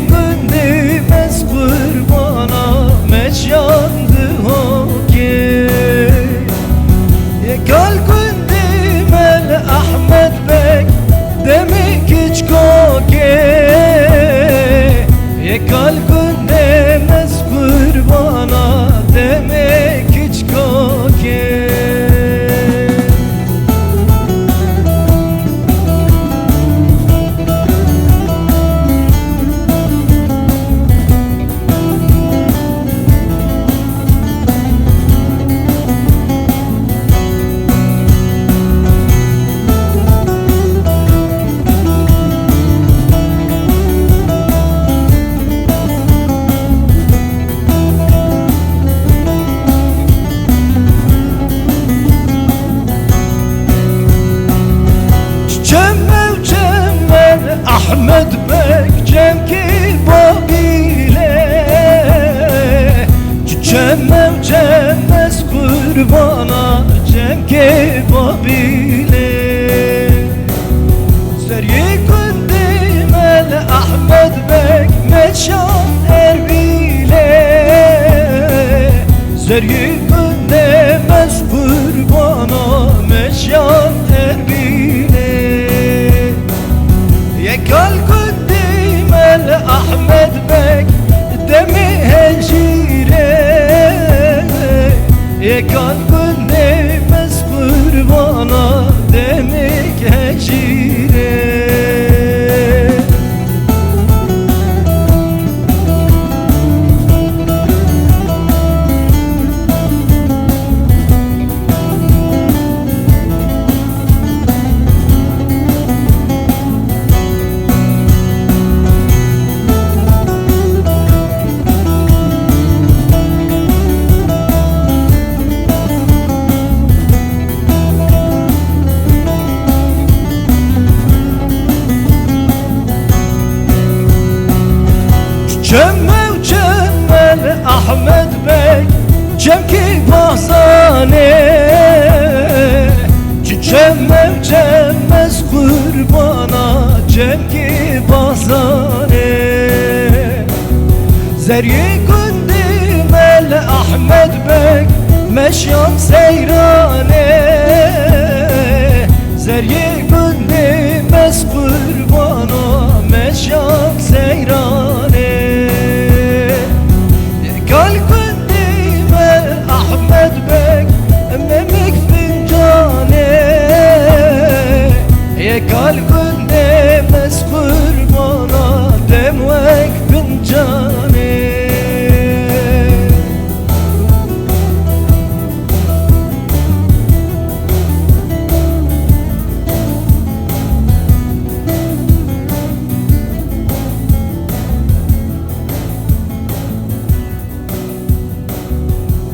gündemez kurbana meşyandı hoki Yekal gündemel Ahmet Bek demek hiç koki Yekal gündemez kurbana demek hiç koki Ahmet Bek Cemki Babile Çiçemem cemmez kurbana Cemki Babile Seryi gündemel Ahmet Bek Meşan Erbile Seryi gündemez kurbana Meşan Erbile Yekal gündemel Ahmet Bek demi hecire Yekal gündemez kurbana demek hecire Cemmel Ahmet Bek Cemki Bahzane Cemmez kurbana Cemki Bahzane Zeryi gündemel Ahmet Bek Meşyan seyrane Zeryi gündemez kurbana Meşyan seyrane